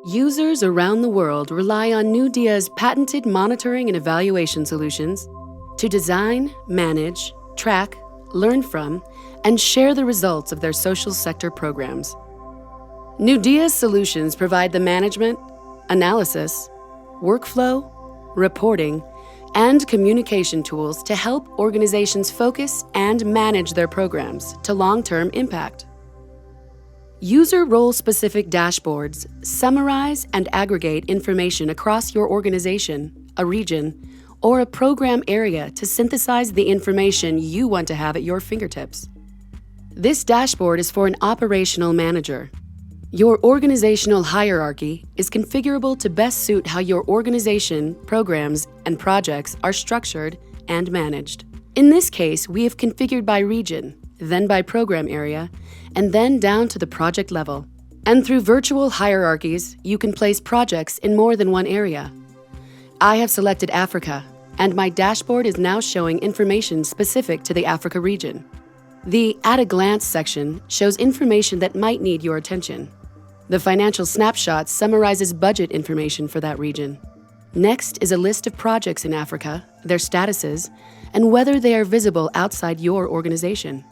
Users around the world rely on Newdea's patented monitoring and evaluation solutions to design, manage, track, learn from, and share the results of their social sector programs. Newdea's solutions provide the management, analysis, workflow, reporting, and communication tools to help organizations focus and manage their programs to long-term impact. User role-specific dashboards summarize and aggregate information across your organization, a region, or a program area to synthesize the information you want to have at your fingertips. This dashboard is for an operational manager. Your organizational hierarchy is configurable to best suit how your organization, programs, and projects are structured and managed. In this case, we have configured by region, then by program area, and then down to the project level. And through virtual hierarchies, you can place projects in more than one area. I have selected Africa, and my dashboard is now showing information specific to the Africa region. The At a Glance section shows information that might need your attention. The financial snapshot summarizes budget information for that region. Next is a list of projects in Africa, their statuses, and whether they are visible outside your organization.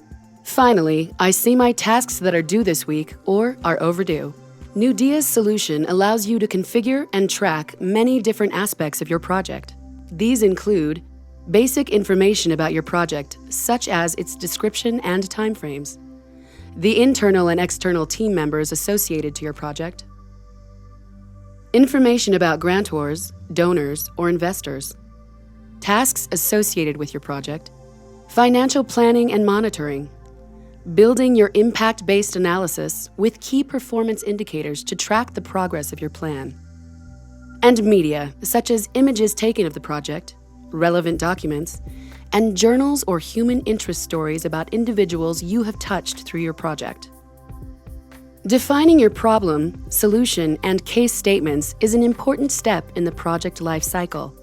Finally, I see my tasks that are due this week or are overdue. Newdea's solution allows you to configure and track many different aspects of your project. These include basic information about your project, such as its description and timeframes, the internal and external team members associated to your project, information about grantors, donors, or investors, tasks associated with your project, financial planning and monitoring, building your impact-based analysis with key performance indicators to track the progress of your plan, and media, such as images taken of the project, relevant documents, and journals or human interest stories about individuals you have touched through your project. Defining your problem, solution, and case statements is an important step in the project life cycle.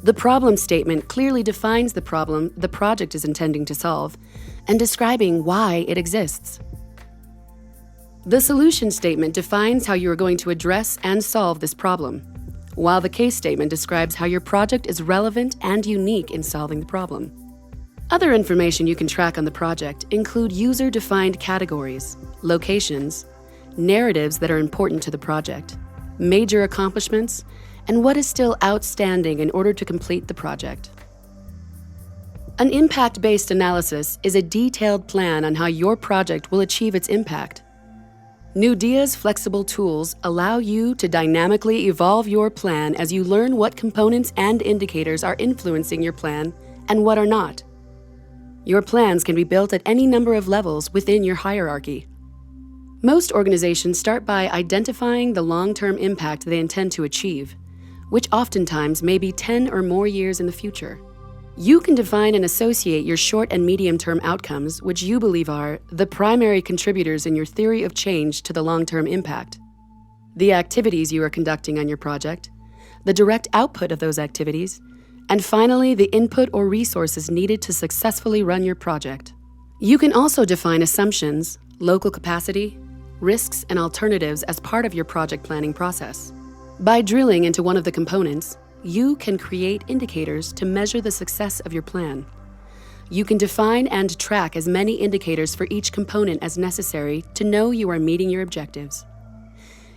The problem statement clearly defines the problem the project is intending to solve and describing why it exists. The solution statement defines how you are going to address and solve this problem, while the case statement describes how your project is relevant and unique in solving the problem. Other information you can track on the project include user-defined categories, locations, narratives that are important to the project, major accomplishments, and what is still outstanding in order to complete the project. An impact-based analysis is a detailed plan on how your project will achieve its impact. Newdea's flexible tools allow you to dynamically evolve your plan as you learn what components and indicators are influencing your plan and what are not. Your plans can be built at any number of levels within your hierarchy. Most organizations start by identifying the long-term impact they intend to achieve, which oftentimes may be 10 or more years in the future. You can define and associate your short and medium-term outcomes, which you believe are the primary contributors in your theory of change to the long-term impact, the activities you are conducting on your project, the direct output of those activities, and finally, the input or resources needed to successfully run your project. You can also define assumptions, local capacity, risks, and alternatives as part of your project planning process. By drilling into one of the components, you can create indicators to measure the success of your plan. You can define and track as many indicators for each component as necessary to know you are meeting your objectives.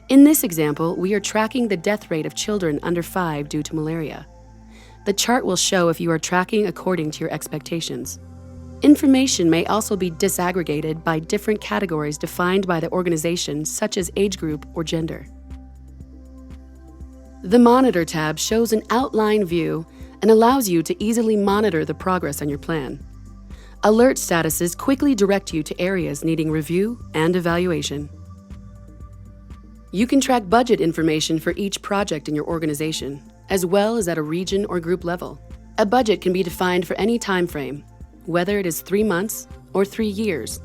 In this example, we are tracking the death rate of children under 5 due to malaria. The chart will show if you are tracking according to your expectations. Information may also be disaggregated by different categories defined by the organization, such as age group or gender. The Monitor tab shows an outline view and allows you to easily monitor the progress on your plan. Alert statuses quickly direct you to areas needing review and evaluation. You can track budget information for each project in your organization, as well as at a region or group level. A budget can be defined for any time frame, whether it is 3 months or 3 years.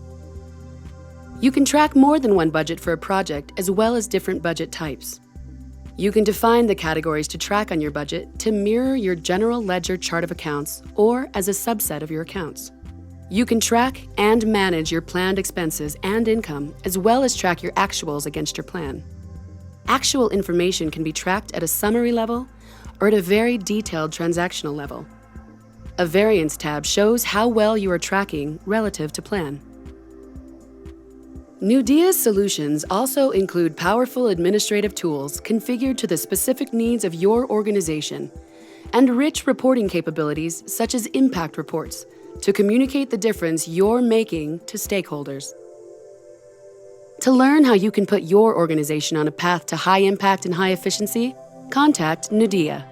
You can track more than one budget for a project, as well as different budget types. You can define the categories to track on your budget to mirror your general ledger chart of accounts or as a subset of your accounts. You can track and manage your planned expenses and income, as well as track your actuals against your plan. Actual information can be tracked at a summary level or at a very detailed transactional level. A variance tab shows how well you are tracking relative to plan. Newdea's solutions also include powerful administrative tools configured to the specific needs of your organization and rich reporting capabilities such as impact reports to communicate the difference you're making to stakeholders. To learn how you can put your organization on a path to high impact and high efficiency, contact Newdea.